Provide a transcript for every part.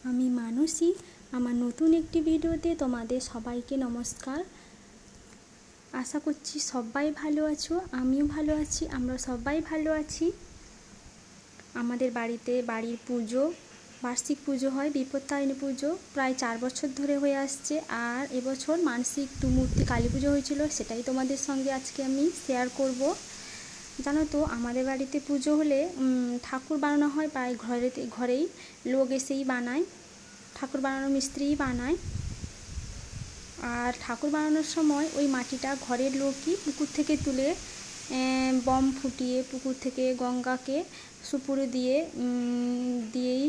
আমি মানসী। আমার নতুন একটি ভিডিওতে তোমাদের সবাইকে নমস্কার। আশা করছি সবাই ভালো আছো, আমিও ভালো আছি, আমরা সবাই ভালো আছি। আমাদের বাড়িতে বাড়ির পুজো, বার্ষিক পুজো হয়, বিপত্তারিণী পুজো প্রায় 4 বছর ধরে হয়ে আসছে। আর এবছর মানসিক মূর্তি কালী পুজো হয়েছিল, সেটাই তোমাদের সঙ্গে আজকে আমি শেয়ার করব। জানো তো, আমাদের বাড়িতে পুজো হলে ঠাকুর বানানো হয় প্রায় ঘরেই লোক এসেই বানায়, ঠাকুর বানানো মিস্ত্রিই বানায়। আর ঠাকুর বানানোর সময় ওই মাটিটা ঘরের লোকই পুকুর থেকে তুলে বম ফুটিয়ে পুকুর থেকে গঙ্গাকে সুপুরে দিয়েই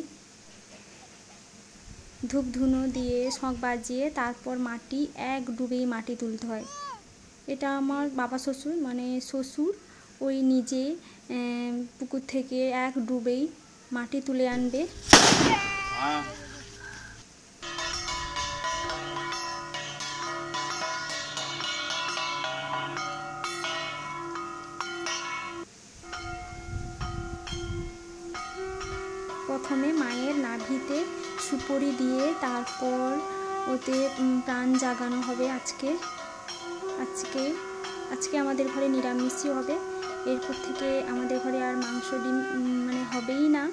ধূপ ধুনো দিয়ে শঙ্খ বাজিয়ে তারপর মাটি এক ডুবেই মাটি তুলতে হয়। এটা আমার বাবা শ্বশুর মানে শ্বশুর ওই নিজে পুকুর থেকে এক ডুবেই মাটি তুলে আনবে। প্রথমে মায়ের নাভিতে সুপুরি দিয়ে তারপর ওতে প্রাণ জাগানো হবে। আজকে আমাদের ঘরে নিরামিষই হবে। এরপর থেকে আমাদের ঘরে আর মাংস ডিম মানে হবেই না।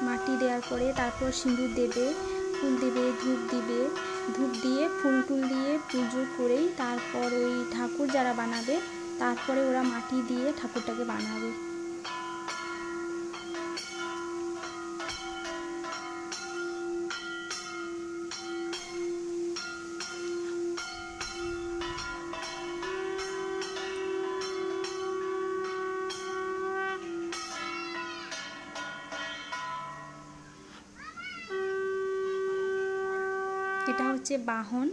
মাটি দেওয়ার পরে তারপর সিঁদুর দেবে, ফুল দেবে, ধূপ দিয়ে ফুল টুল দিয়ে পুজো করেই তারপর ওই ঠাকুর যারা বানাবে তারপরে ওরা মাটি দিয়ে ঠাকুরটাকে বানাবে। এটা হচ্ছে বাহন।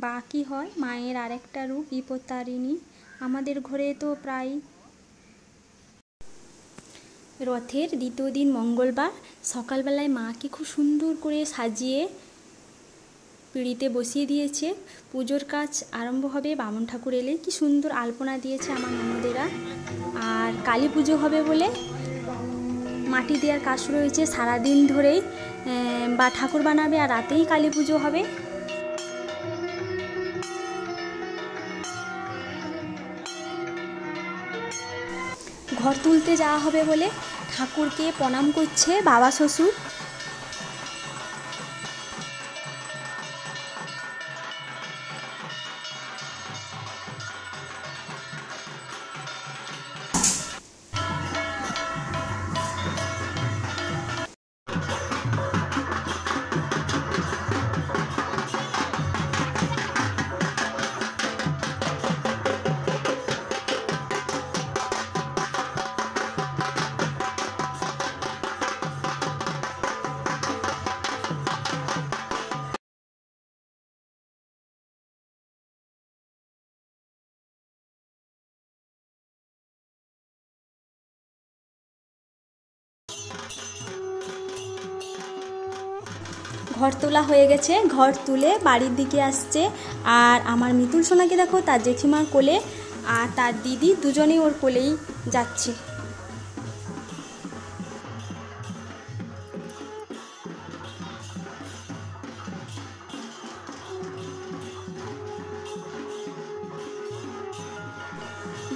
বা কি হয় মায়ের আরেকটা রূপ বিপত্তারিণী। আমাদের ঘরে তো প্রায় রথের দ্বিতীয় দিন মঙ্গলবার সকালবেলায় মাকে খুব সুন্দর করে সাজিয়ে পিঁড়িতে বসিয়ে দিয়েছে। পুজোর কাজ আরম্ভ হবে বামুন ঠাকুর এলে। কি সুন্দর আলপনা দিয়েছে আমার ননদেরা। আর কালী পুজো হবে বলে মাটি দেওয়ার কাজ শুরু হয়েছে সারাদিন ধরেই। বা ঠাকুর বানাবে আর রাতেই কালী পুজো হবে। ঘর তুলতে যাওয়া হবে বলে ঠাকুরকে প্রণাম করছে বাবা শ্বশুর। ঘর তোলা হয়ে গেছে, ঘর তুলে বাড়ির দিকে আসছে। আর আমার মিতুল সোনাকে দেখো তার জেঠিমার কোলে আর তার দিদি দুজনেই ওর কোলেই যাচ্ছে।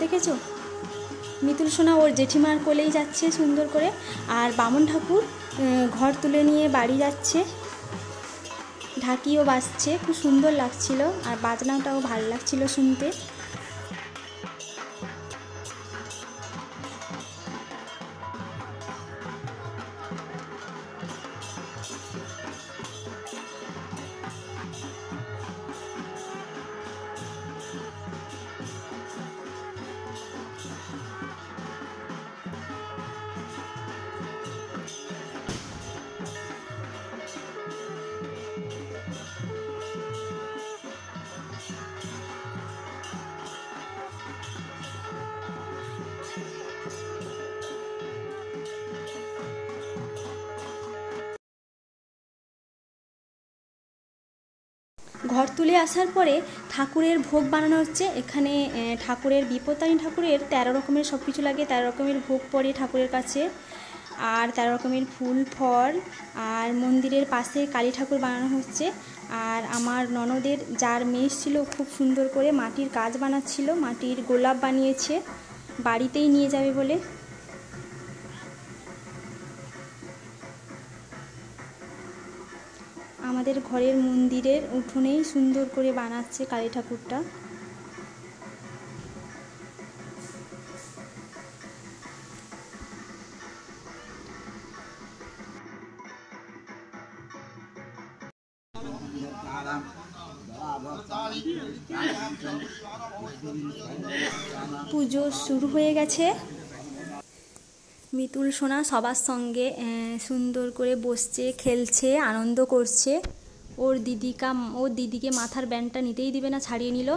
দেখেছো, মিতুল সোনা ওর জেঠিমার কোলেই যাচ্ছে সুন্দর করে। আর বামুন ঠাকুর ঘর তুলে নিয়ে বাড়ি যাচ্ছে। ঢাকিও বাজছে, খুব সুন্দর লাগছিল আর বাজনাটাও ভালো লাগছিল শুনতে। ঘর তুলে আসার পরে ঠাকুরের ভোগ বানানো হচ্ছে। এখানে ঠাকুরের বিপত্তারিণী ঠাকুরের 13 রকমের সব কিছু লাগে, 13 রকমের ভোগ পড়ে ঠাকুরের কাছে, আর 13 রকমের ফুল ফল। আর মন্দিরের পাশে কালী ঠাকুর বানানো হচ্ছে। আর আমার ননদের যার মেয়ে ছিল খুব সুন্দর করে মাটির কাজ বানাচ্ছিল, মাটির গোলাপ বানিয়েছে বাড়িতেই নিয়ে যাবে বলে। আমাদের ঘরের মন্দিরের উঠোনেই সুন্দর করে বানাচ্ছে কালী ঠাকুরটা। পুজো শুরু হয়ে গেছে। মিতুল সোনা সবার সঙ্গে সুন্দর করে বসছে, খেলছে, আনন্দ করছে। ওর দিদিকে মাথার ব্যান্ডটা নিতেই দিবে না, ছাড়িয়ে নিল।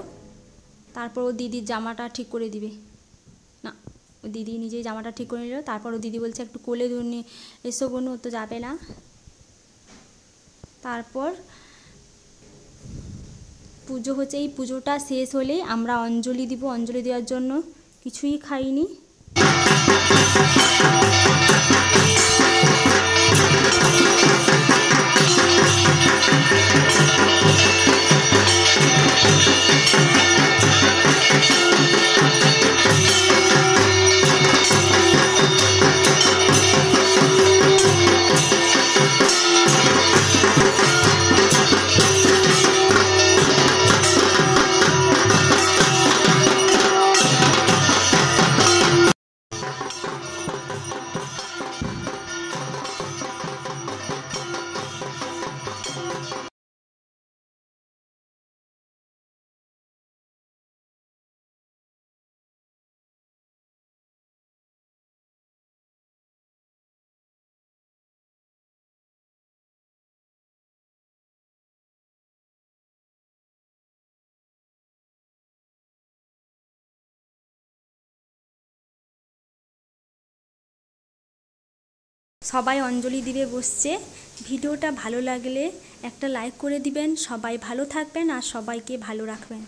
তারপর ওর দিদির জামাটা ঠিক করে দিবে না, ও দিদি নিজেই জামাটা ঠিক করে নিল। তারপর ও দিদি বলছে একটু কোলে নিয়ে এসো বোন, ও তো যাবে না। তারপর পুজো হচ্ছে। এই পুজোটা শেষ হলেই আমরা অঞ্জলি দিব। অঞ্জলি দেওয়ার জন্য কিছুই খাইনি। সবাই অঞ্জলি দিবে বসছে। ভিডিওটা ভালো লাগলে একটা লাইক করে দিবেন। সবাই ভালো থাকবেন আর সবাইকে ভালো রাখবেন।